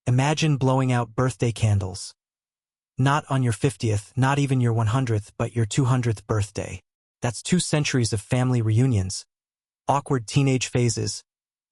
Imagine blowing out birthday candles. Not on your 50th, not even your 100th, but your 200th birthday. That's 2 centuries of family reunions, awkward teenage phases,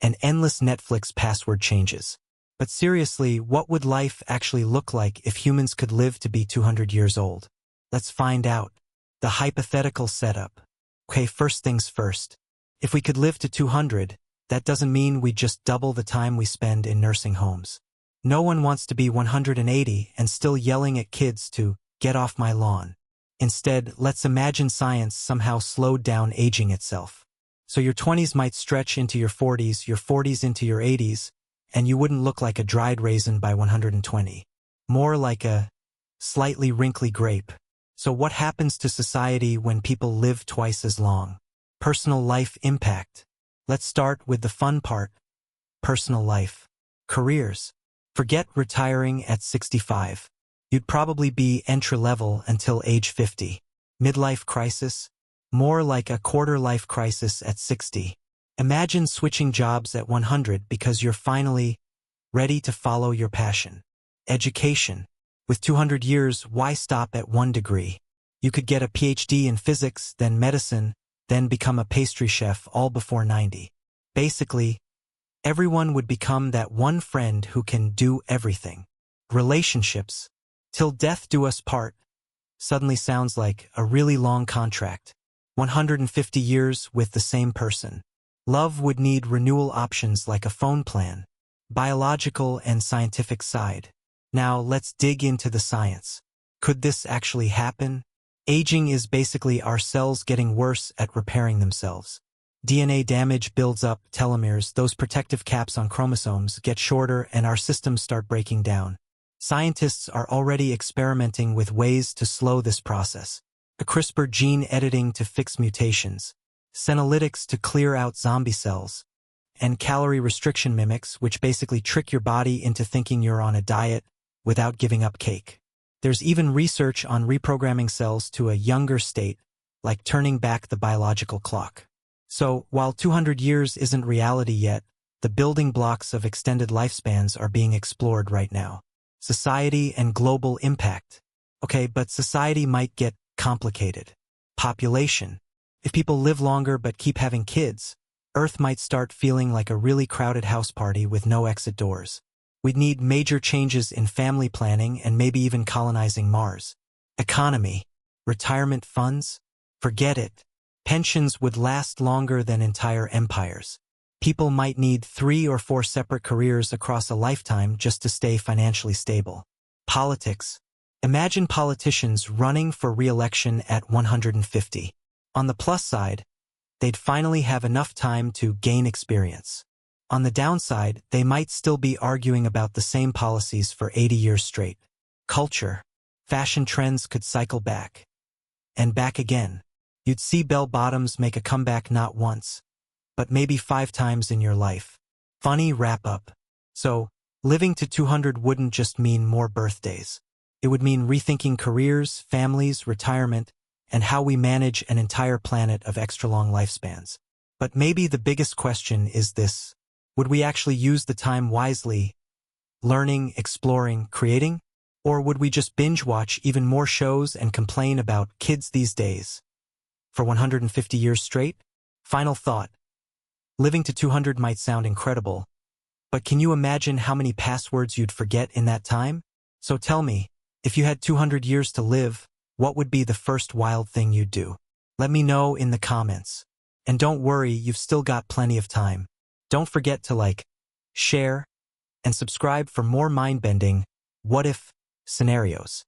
and endless Netflix password changes. But seriously, what would life actually look like if humans could live to be 200 years old? Let's find out. The hypothetical setup. Okay, first things first. If we could live to 200, that doesn't mean we'd just double the time we spend in nursing homes. No one wants to be 180 and still yelling at kids to get off my lawn. Instead, let's imagine science somehow slowed down aging itself. So your 20s might stretch into your 40s into your 80s, and you wouldn't look like a dried raisin by 120. More like a slightly wrinkly grape. So what happens to society when people live twice as long? Personal life impact. Let's start with the fun part. Personal life. Careers. Forget retiring at 65. You'd probably be entry-level until age 50. Midlife crisis? More like a quarter-life crisis at 60. Imagine switching jobs at 100 because you're finally ready to follow your passion. Education. With 200 years, why stop at 1 degree? You could get a PhD in physics, then medicine, then become a pastry chef all before 90. Basically, everyone would become that one friend who can do everything. Relationships. Till death do us part. Suddenly sounds like a really long contract. 150 years with the same person. Love would need renewal options like a phone plan. Biological and scientific side. Now let's dig into the science. Could this actually happen? Aging is basically our cells getting worse at repairing themselves. DNA damage builds up telomeres, those protective caps on chromosomes get shorter and our systems start breaking down. Scientists are already experimenting with ways to slow this process. A CRISPR gene editing to fix mutations, senolytics to clear out zombie cells, and calorie restriction mimics, which basically trick your body into thinking you're on a diet without giving up cake. There's even research on reprogramming cells to a younger state, like turning back the biological clock. So, while 200 years isn't reality yet, the building blocks of extended lifespans are being explored right now. Society and global impact. Okay, but society might get complicated. Population. If people live longer but keep having kids, Earth might start feeling like a really crowded house party with no exit doors. We'd need major changes in family planning and maybe even colonizing Mars. Economy. Retirement funds? Forget it. Pensions would last longer than entire empires. People might need 3 or 4 separate careers across a lifetime just to stay financially stable. Politics. Imagine politicians running for re-election at 150. On the plus side, they'd finally have enough time to gain experience. On the downside, they might still be arguing about the same policies for 80 years straight. Culture. Fashion trends could cycle back. And back again. You'd see bell-bottoms make a comeback not once, but maybe 5 times in your life. Funny wrap-up. So, living to 200 wouldn't just mean more birthdays. It would mean rethinking careers, families, retirement, and how we manage an entire planet of extra-long lifespans. But maybe the biggest question is this. Would we actually use the time wisely, learning, exploring, creating? Or would we just binge-watch even more shows and complain about kids these days? For 150 years straight? Final thought. Living to 200 might sound incredible, but can you imagine how many passwords you'd forget in that time? So tell me, if you had 200 years to live, what would be the first wild thing you'd do? Let me know in the comments. And don't worry, you've still got plenty of time. Don't forget to like, share, and subscribe for more mind-bending, what-if scenarios.